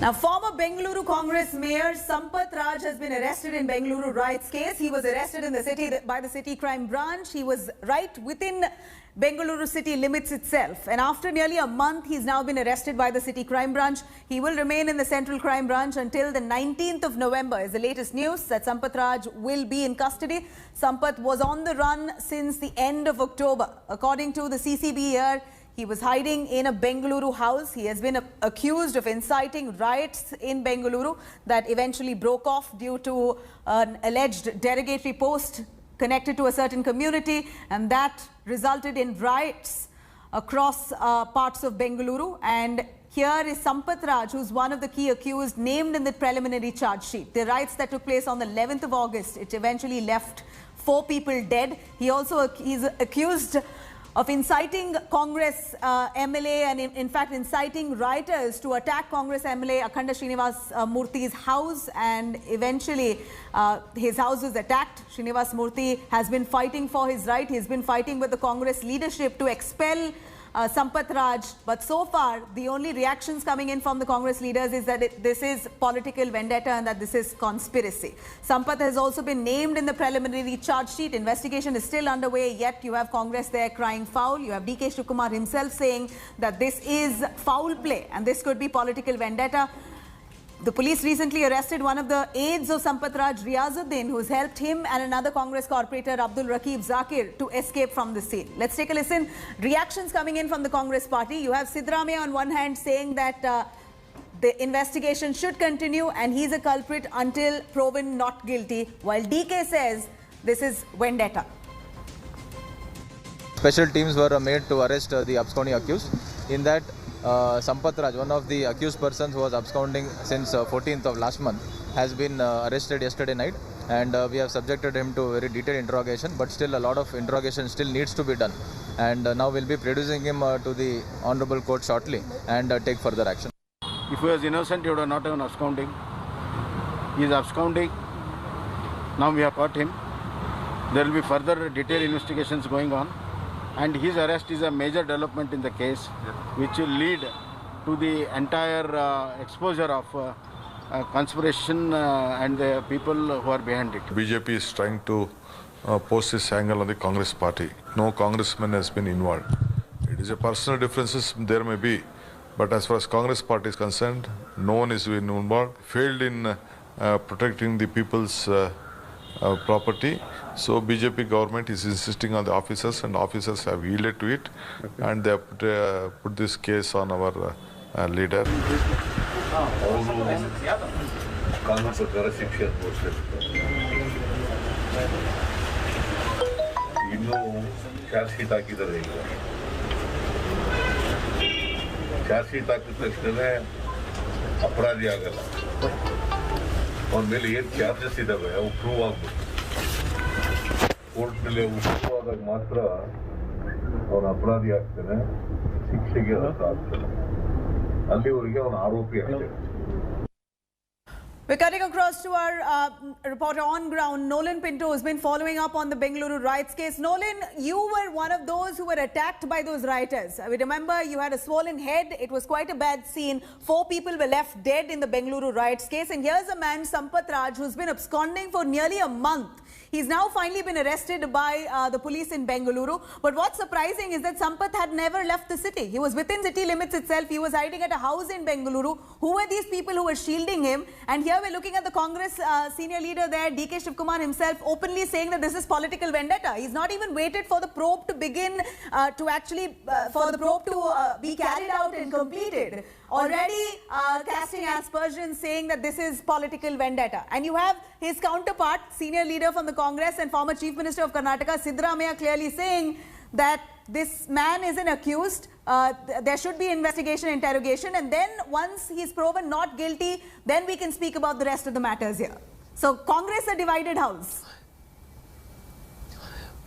Now, former Bengaluru Congress Mayor Sampath Raj has been arrested in Bengaluru Riots case. He was arrested in the city by the City Crime Branch. He was right within Bengaluru city limits itself. And after nearly a month, he's now been arrested by the City Crime Branch. He will remain in the Central Crime Branch until the 19th of November is the latest news that Sampath Raj will be in custody. Sampath was on the run since the end of October. According to the CCB here, he was hiding in a Bengaluru house. He has been accused of inciting riots in Bengaluru that eventually broke off due to an alleged derogatory post connected to a certain community, and that resulted in riots across parts of Bengaluru. And here is Sampath Raj, who's one of the key accused, named in the preliminary charge sheet. The riots that took place on the 11th of August, it eventually left 4 people dead. He's accused of inciting Congress MLA and in fact inciting rioters to attack Congress MLA Akhanda Srinivas Murthy's house, and eventually his house was attacked. Srinivas Murthy has been fighting for his right. He's been fighting with the Congress leadership to expel Sampath Raj, but so far the only reactions coming in from the Congress leaders is that this is political vendetta and that this is conspiracy. Sampath has also been named in the preliminary charge sheet. Investigation is still underway, yet you have Congress there crying foul. You have DK Shivakumar himself saying that this is foul play and this could be political vendetta. The police recently arrested one of the aides of Sampath Raj, Riazuddin, who's helped him and another Congress corporator, Abdul Rakib Zakir, to escape from the scene. Let's take a listen. Reactions coming in from the Congress party. You have Siddaramaiah on one hand saying that the investigation should continue and he's a culprit until proven not guilty, while DK says this is vendetta. Special teams were made to arrest the absconding accused. In that, Sampath Raj, one of the accused persons who was absconding since 14th of last month, has been arrested yesterday night, and we have subjected him to very detailed interrogation, but still a lot of interrogation still needs to be done, and now we'll be producing him to the Honorable Court shortly and take further action. If he was innocent, he would have not even absconding. He is absconding. Now we have caught him. There will be further detailed investigations going on. And his arrest is a major development in the case, which will lead to the entire exposure of conspiration and the people who are behind it. BJP is trying to post this angle on the Congress party. No congressman has been involved. It is a personal differences there may be, but as far as Congress party is concerned, no one is been involved. Failed in protecting the people's property. So BJP government is insisting on the officers, and officers have yielded to it, and they have put this case on our leader. और मेरे ये charges इधर है वो prove आगे court में ले उसको आधा मात्रा और अपराधी आते हैं शिक्षे के साथ अल्ली उर्गे और आरोपी आते हैं. We're cutting across to our reporter on ground, Nolan Pinto, who's been following up on the Bengaluru riots case. Nolan, you were one of those who were attacked by those rioters. We remember you had a swollen head. It was quite a bad scene. 4 people were left dead in the Bengaluru riots case. And here's a man, Sampath Raj, who's been absconding for nearly a month. He's now finally been arrested by the police in Bengaluru. But what's surprising is that Sampath had never left the city. He was within city limits itself. He was hiding at a house in Bengaluru. Who were these people who were shielding him? And here we're looking at the Congress senior leader there, DK Shivakumar himself, openly saying that this is political vendetta. He's not even waited for the probe to begin for the probe to be carried out and completed. Already casting aspersions, saying that this is political vendetta. And you have his counterpart, senior leader from the Congress and former Chief Minister of Karnataka, Siddaramaiah, clearly saying that this man isn't accused. There should be investigation, interrogation, and then once he's proven not guilty, then we can speak about the rest of the matters here. So Congress a divided house.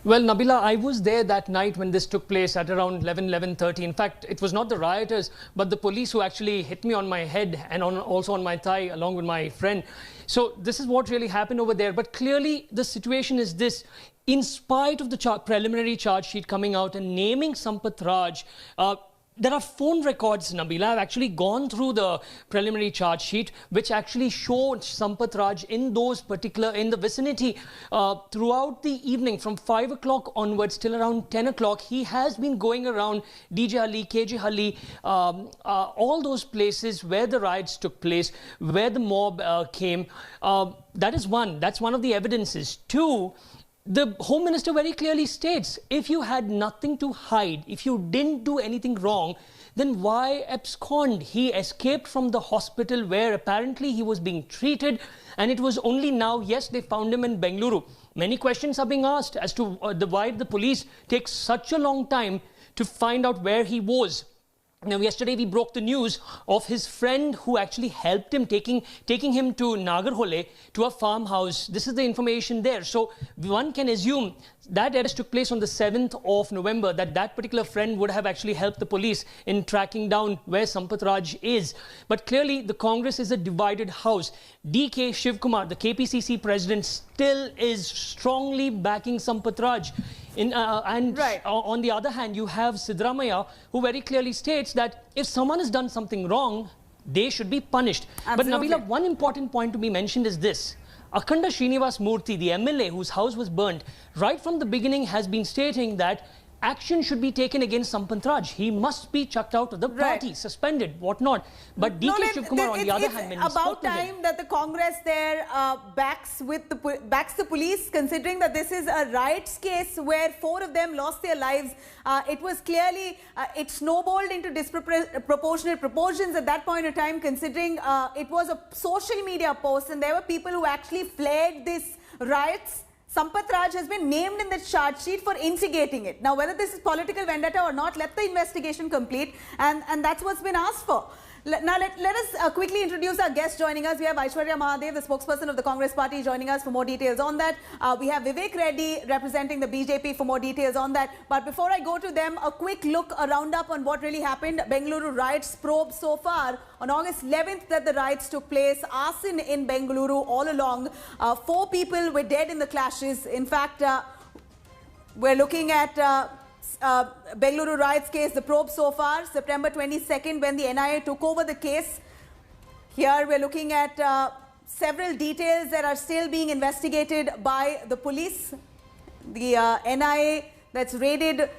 Well, Nabila, I was there that night when this took place at around 11:30. In fact, it was not the rioters, but the police who actually hit me on my head and also on my thigh along with my friend. So this is what really happened over there. But clearly the situation is this. In spite of the preliminary charge sheet coming out and naming Sampath Raj, There are phone records, Nabila. I've actually gone through the preliminary charge sheet, which actually showed Sampath Raj in the vicinity throughout the evening from 5 o'clock onwards till around 10 o'clock. He has been going around DJ Halli, KJ Halli, all those places where the riots took place, where the mob came. That's one of the evidences. Two, the Home Minister very clearly states, if you had nothing to hide, if you didn't do anything wrong, then why abscond? He escaped from the hospital where apparently he was being treated, and it was only now, yes, they found him in Bengaluru. Many questions are being asked as to why the police take such a long time to find out where he was. Now, yesterday we broke the news of his friend who actually helped him, taking him to Nagarhole, to a farmhouse. This is the information there. So one can assume that arrest took place on the 7th of November, that particular friend would have actually helped the police in tracking down where Sampath Raj is. But clearly, the Congress is a divided house. DK Shivkumar, the KPCC president, still is strongly backing Sampath Raj. On the other hand, you have Siddaramaiah, who very clearly states that if someone has done something wrong, they should be punished. Absolutely. But Nabila, one important point to be mentioned is this. Akhanda Srinivas Murthy, the MLA whose house was burnt, right from the beginning has been stating that action should be taken against Sampath Raj. He must be chucked out of the party, suspended, whatnot. But DK Shivkumar, on the other hand, when it's about time that the Congress there backs the police, considering that this is a riots case where 4 of them lost their lives. It was clearly, it snowballed into disproportionate proportions at that point in time, considering it was a social media post and there were people who actually flared these riots. Sampath Raj has been named in the charge sheet for instigating it. Now, whether this is political vendetta or not, let the investigation complete, and that's what's been asked for. Now, let us quickly introduce our guest joining us. We have Aishwarya Mahadev, the spokesperson of the Congress party, joining us for more details on that. We have Vivek Reddy representing the BJP for more details on that. But before I go to them, a quick look, a roundup on what really happened. Bengaluru Riots probe so far. On August 11th that the riots took place, arson in Bengaluru all along. 4 people were dead in the clashes. In fact, we're looking at Bengaluru riots case, the probe so far, September 22nd, when the NIA took over the case. Here we're looking at several details that are still being investigated by the police. The NIA that's raided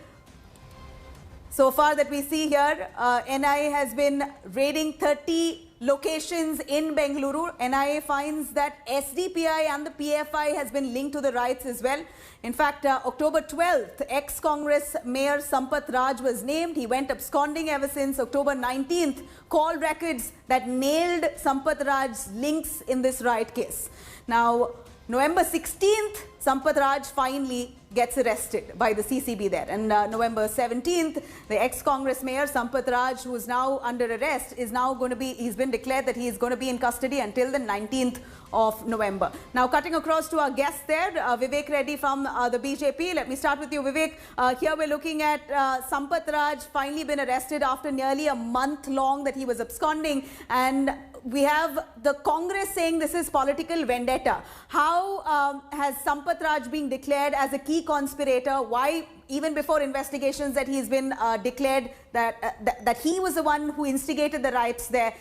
so far that we see here, NIA has been raiding 30 locations in Bengaluru. NIA finds that SDPI and the PFI has been linked to the riots as well. In fact, October 12th, ex-Congress Mayor Sampath Raj was named. He went absconding ever since. October 19th, call records that nailed Sampath Raj's links in this riot case. Now, November 16th, Sampath Raj finally gets arrested by the CCB there. And November 17th, the ex-Congress Mayor Sampath Raj, who is now under arrest, is now going to be, he's been declared that he is going to be in custody until the 19th of November. Now, cutting across to our guest there, Vivek Reddy from the BJP. Let me start with you, Vivek. Here we're looking at Sampath Raj finally been arrested after nearly a month long that he was absconding. And we have the Congress saying this is political vendetta. How has Sampath Raj been declared as a key conspirator? Why, even before investigations, that he's been declared that he was the one who instigated the riots there?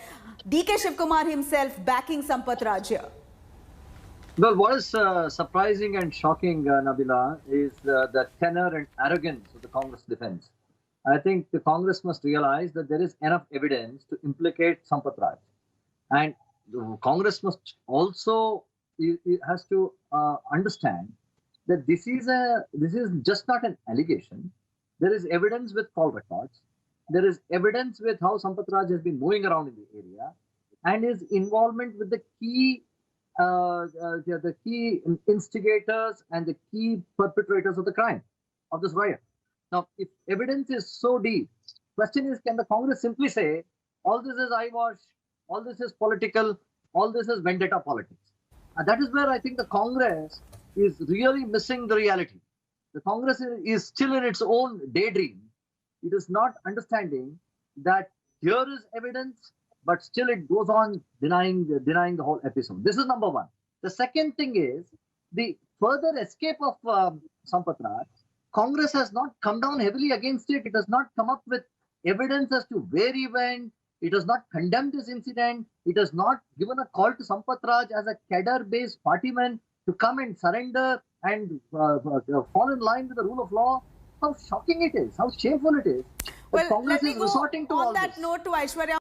DK Shivkumar himself backing Sampath Raj here. Well, what is surprising and shocking, Nabila, is the tenor and arrogance of the Congress defense. I think the Congress must realize that there is enough evidence to implicate Sampath Raj. And the Congress must also has to understand that this is just not an allegation. There is evidence with call records. There is evidence with how Sampath Raj has been moving around in the area and his involvement with the key instigators and the key perpetrators of the crime, of this riot. Now, if evidence is so deep, question is, can the Congress simply say, all this is eyewash, all this is political, all this is vendetta politics? And that is where I think the Congress is really missing the reality. The Congress is still in its own daydream. It is not understanding that here is evidence, but still it goes on denying the whole episode. This is number one. The second thing is the further escape of Sampath Raj. Congress has not come down heavily against it. It has not come up with evidence as to where he went. It has not condemned this incident. It has not given a call to Sampath Raj as a cadre-based partyman to come and surrender and fall in line with the rule of law. How shocking it is, how shameful it is. Well, Congress let me is go resorting to all on that this. note to Aishwarya.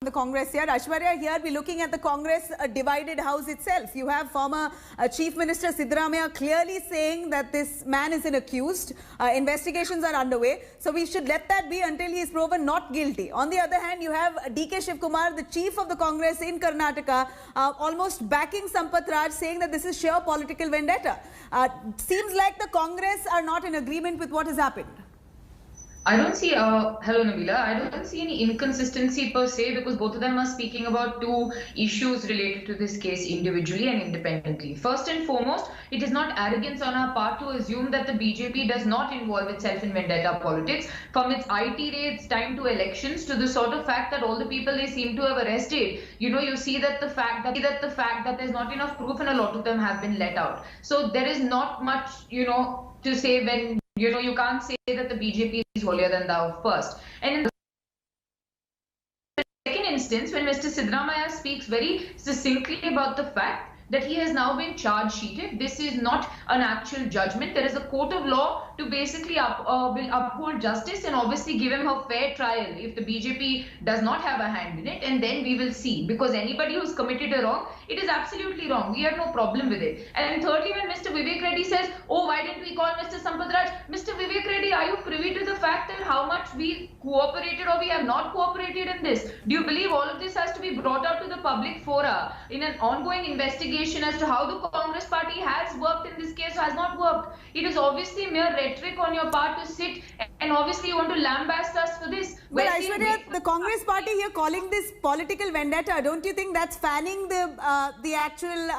The Congress here. Aishwarya, here we're looking at the Congress divided house itself. You have former Chief Minister Siddaramaiah clearly saying that this man is an accused. Investigations are underway. So we should let that be until he is proven not guilty. On the other hand, you have D.K. Shivkumar, the chief of the Congress in Karnataka, almost backing Sampath Raj, saying that this is sheer political vendetta. Seems like the Congress are not in agreement with what has happened. I don't see, hello Nabila, I don't see any inconsistency per se, because both of them are speaking about two issues related to this case individually and independently. First and foremost, it is not arrogance on our part to assume that the BJP does not involve itself in vendetta politics. From its IT raids time to elections to the sort of fact that all the people they seem to have arrested, you see that the fact that there's not enough proof and a lot of them have been let out. So there is not much, to say when you can't say that the BJP is holier than thou first. And in the second instance, when Mr. Siddaramaiah speaks very succinctly about the fact that he has now been charge sheeted, this is not an actual judgment. There is a court of law to basically will uphold justice and obviously give him a fair trial if the BJP does not have a hand in it, and then we will see. Because anybody who's committed a wrong, it is absolutely wrong. We have no problem with it. And thirdly, when Mr. Vivek Reddy says, oh, why didn't we call Mr. Sampath Raj? Mr. Vivek Reddy, are you privy to the fact that how much we cooperated or we have not cooperated in this? Do you believe all of this has to be brought out to the public fora in an ongoing investigation as to how the Congress party has worked in this case or has not worked? It is obviously mere rhetoric on your part to sit and obviously you want to lambaste us for this. Well, Aishwarya, the Congress party here calling this political vendetta, don't you think that's fanning the actual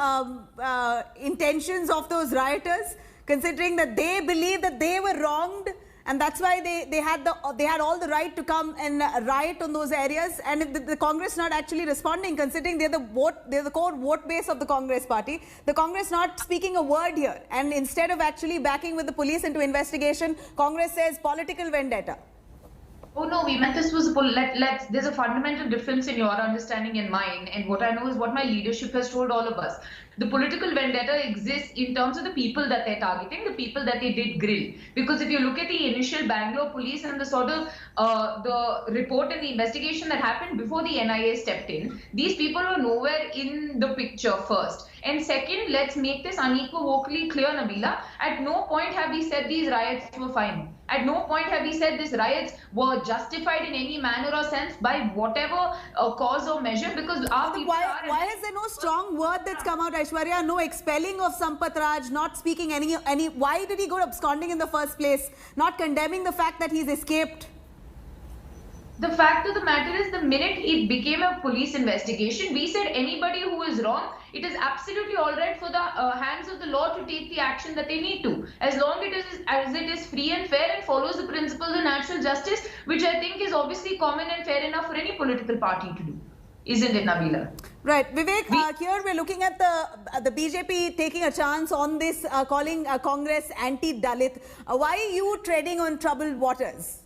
intentions of those rioters, considering that they believe that they were wronged? And that's why they had all the right to come and riot on those areas. And if the Congress not actually responding, considering they're the core vote base of the Congress party, the Congress not speaking a word here. And instead of actually backing with the police into investigation, Congress says political vendetta. Oh no, we meant this was there's a fundamental difference in your understanding and mine, and what I know is what my leadership has told all of us. The political vendetta exists in terms of the people that they're targeting, the people that they did grill. Because if you look at the initial Bangalore police and the sort of the report and the investigation that happened before the NIA stepped in, these people were nowhere in the picture first. And second, let's make this unequivocally clear, Nabila. At no point have we said these riots were fine. At no point have we said these riots were justified in any manner or sense by whatever cause or measure, because our people why is there no strong word that's come out, Aishwarya? No expelling of Sampath Raj, not speaking any. Why did he go absconding in the first place? Not condemning the fact that he's escaped. The fact of the matter is, the minute it became a police investigation, we said anybody who is wrong, it is absolutely all right for the hands of the law to take the action that they need to, as long as it is free and fair and follows the principles of natural justice, which I think is obviously common and fair enough for any political party to do. Isn't it, Nabila? Right. Vivek, here we're looking at the BJP taking a chance on this, calling Congress anti-Dalit. Why are you treading on troubled waters?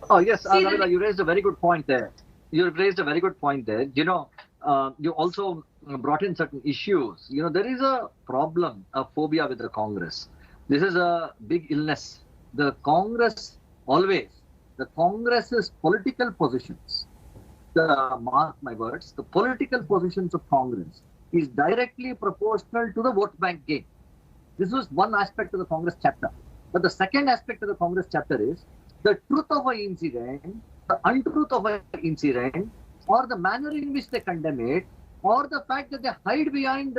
Oh, yes, Nabila, you raised a very good point there. You also brought in certain issues. There is a problem, a phobia with the Congress. This is a big illness. The Congress's political positions, mark my words, the political positions of Congress is directly proportional to the vote bank gain. This was one aspect of the Congress chapter. But the second aspect of the Congress chapter is the truth of an incident, the untruth of an incident, or the manner in which they condemn it, or the fact that they hide behind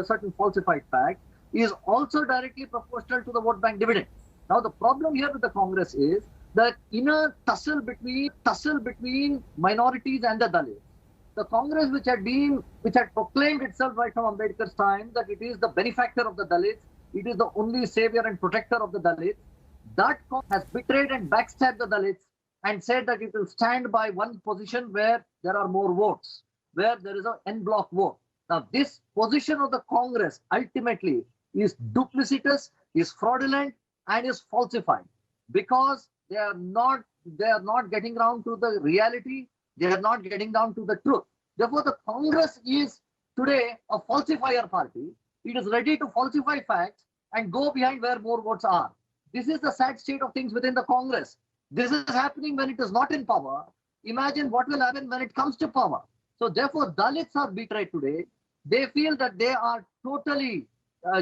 certain falsified fact is also directly proportional to the vote bank dividend. Now, the problem here with the Congress is that in a tussle between minorities and the Dalits, the Congress, which had proclaimed itself right from Ambedkar's time that it is the benefactor of the Dalits, it is the only savior and protector of the Dalits, that has betrayed and backstabbed the Dalits and said that it will stand by one position where there are more votes, where there is an en bloc vote. Now, this position of the Congress ultimately is duplicitous, is fraudulent, and is falsified, because They are not getting down to the reality. They are not getting down to the truth. Therefore, the Congress is today a falsifier party. It is ready to falsify facts and go behind where more votes are. This is the sad state of things within the Congress. This is happening when it is not in power. Imagine what will happen when it comes to power. So therefore, Dalits are betrayed today. They feel that they are totally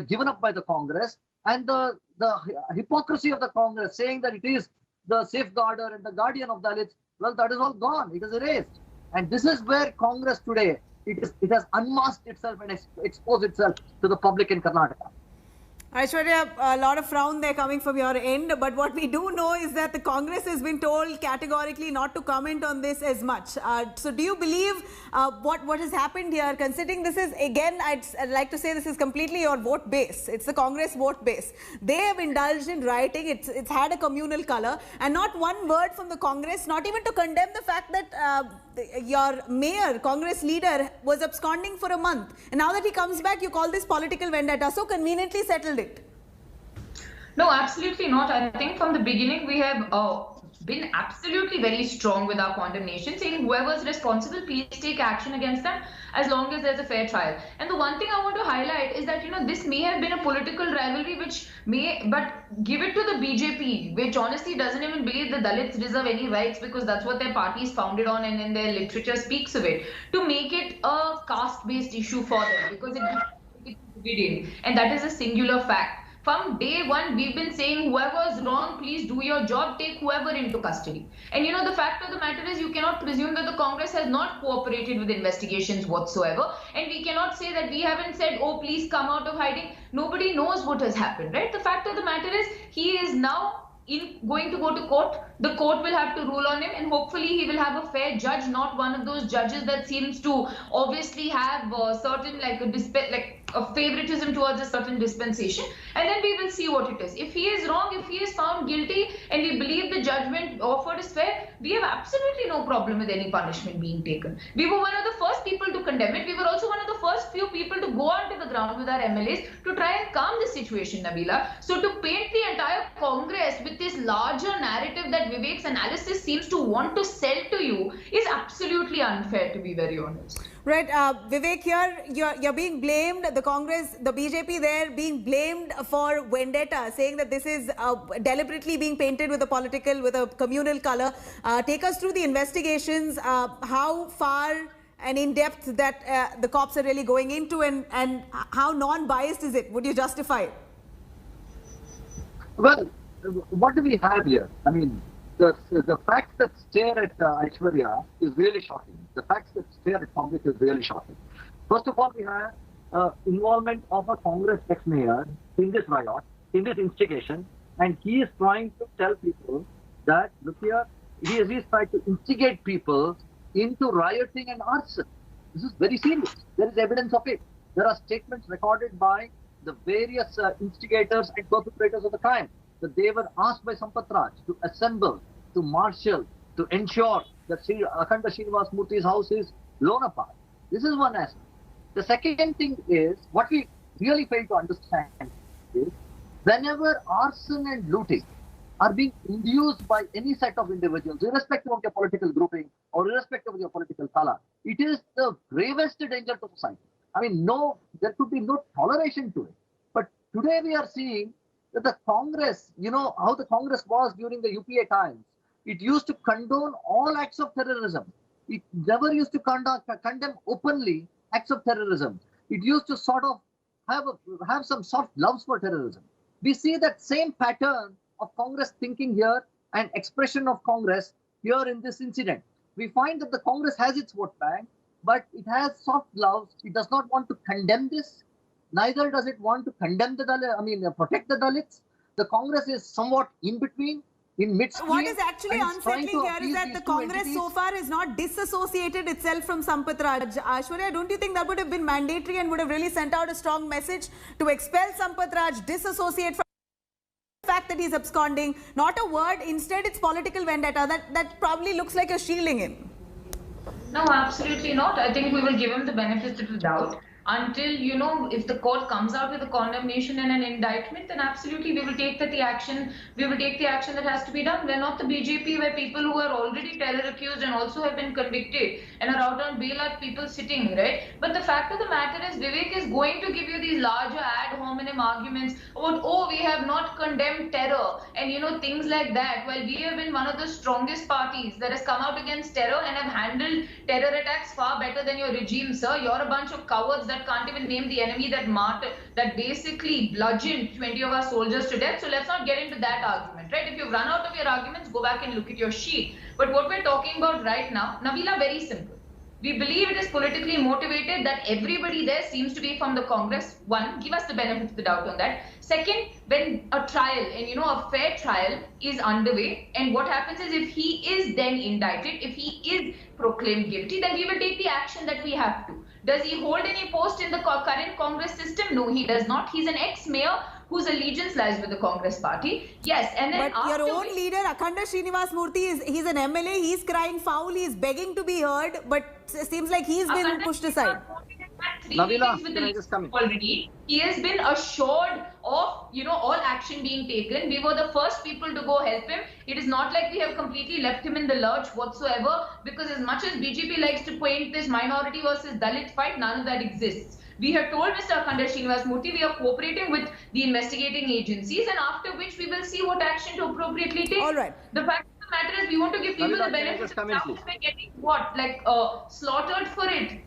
given up by the Congress, and the hypocrisy of the Congress saying that it is the safeguarder and the guardian of Dalits, well, that is all gone. It is erased. And this is where Congress today, it has unmasked itself and exposed itself to the public in Karnataka. Aishwarya, a lot of frown there coming from your end, but what we do know is that the Congress has been told categorically not to comment on this as much. So do you believe what has happened here, considering this is, again, I'd like to say this is completely your vote base. It's the Congress vote base. They have indulged in rioting. It's had a communal color, and not one word from the Congress, not even to condemn the fact that your mayor, Congress leader, was absconding for a month. And now that he comes back, you call this political vendetta. So conveniently settled it. No, absolutely not. I think from the beginning we have been absolutely very strong with our condemnation, saying whoever is responsible, please take action against them as long as there's a fair trial. And the one thing I want to highlight is that, this may have been a political rivalry but give it to the BJP, which honestly doesn't even believe the Dalits deserve any rights, because that's what their party is founded on and in their literature speaks of it, to make it a caste-based issue for them, because it's dividing, and that is a singular fact. From day one, we've been saying whoever is wrong, please do your job, take whoever into custody. And the fact of the matter is, you cannot presume that the Congress has not cooperated with investigations whatsoever. And we cannot say that we haven't said, oh, please come out of hiding. Nobody knows what has happened, right? The fact of the matter is, he is now going to go to court. The court will have to rule on him, and hopefully he will have a fair judge, not one of those judges that seems to obviously have certain a favoritism towards a certain dispensation, and then we will see what it is. If he is wrong, if he is found guilty, and we believe the judgment offered is fair, we have absolutely no problem with any punishment being taken. We were one of the first people to condemn it. We were also one of the first few people to go onto the ground with our MLAs to try and calm the situation, Nabila. So to paint the entire Congress with this larger narrative that Vivek's analysis seems to want to sell to you is absolutely unfair, to be very honest. Right, Vivek, here you're being blamed, the Congress, the BJP there being blamed for vendetta, saying that this is deliberately being painted with a communal color. Take us through the investigations, how far and in depth that the cops are really going into, and how non-biased is it? Would you justify it? Well, what do we have here? I mean, the facts that stare at Aishwarya is really shocking. The facts that stare at Congress is really shocking. First of all, we have involvement of a Congress ex-mayor in this riot, in this instigation, and he is trying to tell people that, look here, he is trying to instigate people into rioting and arson. This is very serious. There is evidence of it. There are statements recorded by the various instigators and perpetrators of the crime, that they were asked by Sampath Raj to assemble, to marshal, to ensure that Akhanda Srinivas Murthy's house is blown apart. This is one aspect. The second thing is, what we really fail to understand is, whenever arson and looting are being induced by any set of individuals, irrespective of their political grouping or irrespective of their political color, it is the gravest danger to society. I mean, there could be no toleration to it. But today we are seeing that the Congress, how the Congress was during the UPA times, it used to condone all acts of terrorism. It never used to condemn openly acts of terrorism. It used to sort of have some soft gloves for terrorism. We see that same pattern of Congress thinking here and expression of Congress here in this incident. We find that the Congress has its vote bank, but it has soft gloves. It does not want to condemn this. Neither does it want to condemn protect the Dalits. The Congress is somewhat in between, in midstream. What is actually unsettling here is that the Congress so far is not disassociated itself from Sampath Raj. Aishwarya, don't you think that would have been mandatory and would have really sent out a strong message to expel Sampath Raj, disassociate from the fact that he's absconding? Not a word, instead it's political vendetta. That probably looks like you're shielding him. No, absolutely not. I think we will give him the benefit of the doubt. until, you know, if the court comes out with a condemnation and an indictment, then absolutely we will take the action that has to be done. We're not the BJP where people who are already terror accused and also have been convicted and are out on bail are people sitting, right? But the fact of the matter is, Vivek is going to give you these larger ad hominem arguments about, oh, we have not condemned terror and, you know, things like that. Well, we have been one of the strongest parties that has come out against terror and have handled terror attacks far better than your regime, sir. You're a bunch of cowards that can't even name the enemy that basically bludgeoned 20 of our soldiers to death. So let's not get into that argument, right? If you've run out of your arguments, go back and look at your sheet. But what we're talking about right now, Nabila, very simple. We believe it is politically motivated, that everybody there seems to be from the Congress. One, give us the benefit of the doubt on that. Second, when a trial, and you know, a fair trial is underway, and what happens is, if he is then indicted, if he is proclaimed guilty, then we will take the action that we have to. Does he hold any post in the current Congress system? No, he does not. He's an ex-mayor whose allegiance lies with the Congress party. Yes, and then but your own leader, Akhanda Srinivas Murthy, he's an MLA, he's crying foul, he's begging to be heard, but it seems like he's been pushed aside. Nabila, can I just come in? Already, he has been assured of, you know, all action being taken. We were the first people to go help him. It is not like we have completely left him in the lurch whatsoever, because as much as BJP likes to paint this minority versus Dalit fight, none of that exists. We have told Mr. Akhanda Srinivas Murthy we are cooperating with the investigating agencies, and after which we will see what action to appropriately take. All right. The fact of the matter is, we want to give people the benefit of the doubt. We're getting what? Like slaughtered for it.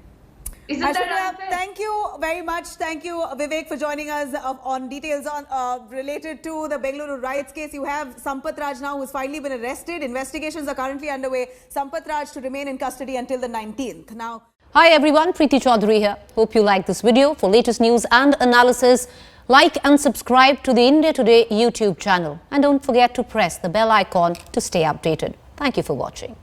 Isn't that unfair? Thank you very much. Thank you, Vivek, for joining us on details on related to the Bengaluru Riots case. You have Sampath Raj now, who's finally been arrested. Investigations are currently underway. Sampath Raj to remain in custody until the 19th. Now, hi everyone, Preeti Chaudhary here. Hope you like this video. For latest news and analysis, like and subscribe to the India Today YouTube channel. And don't forget to press the bell icon to stay updated. Thank you for watching.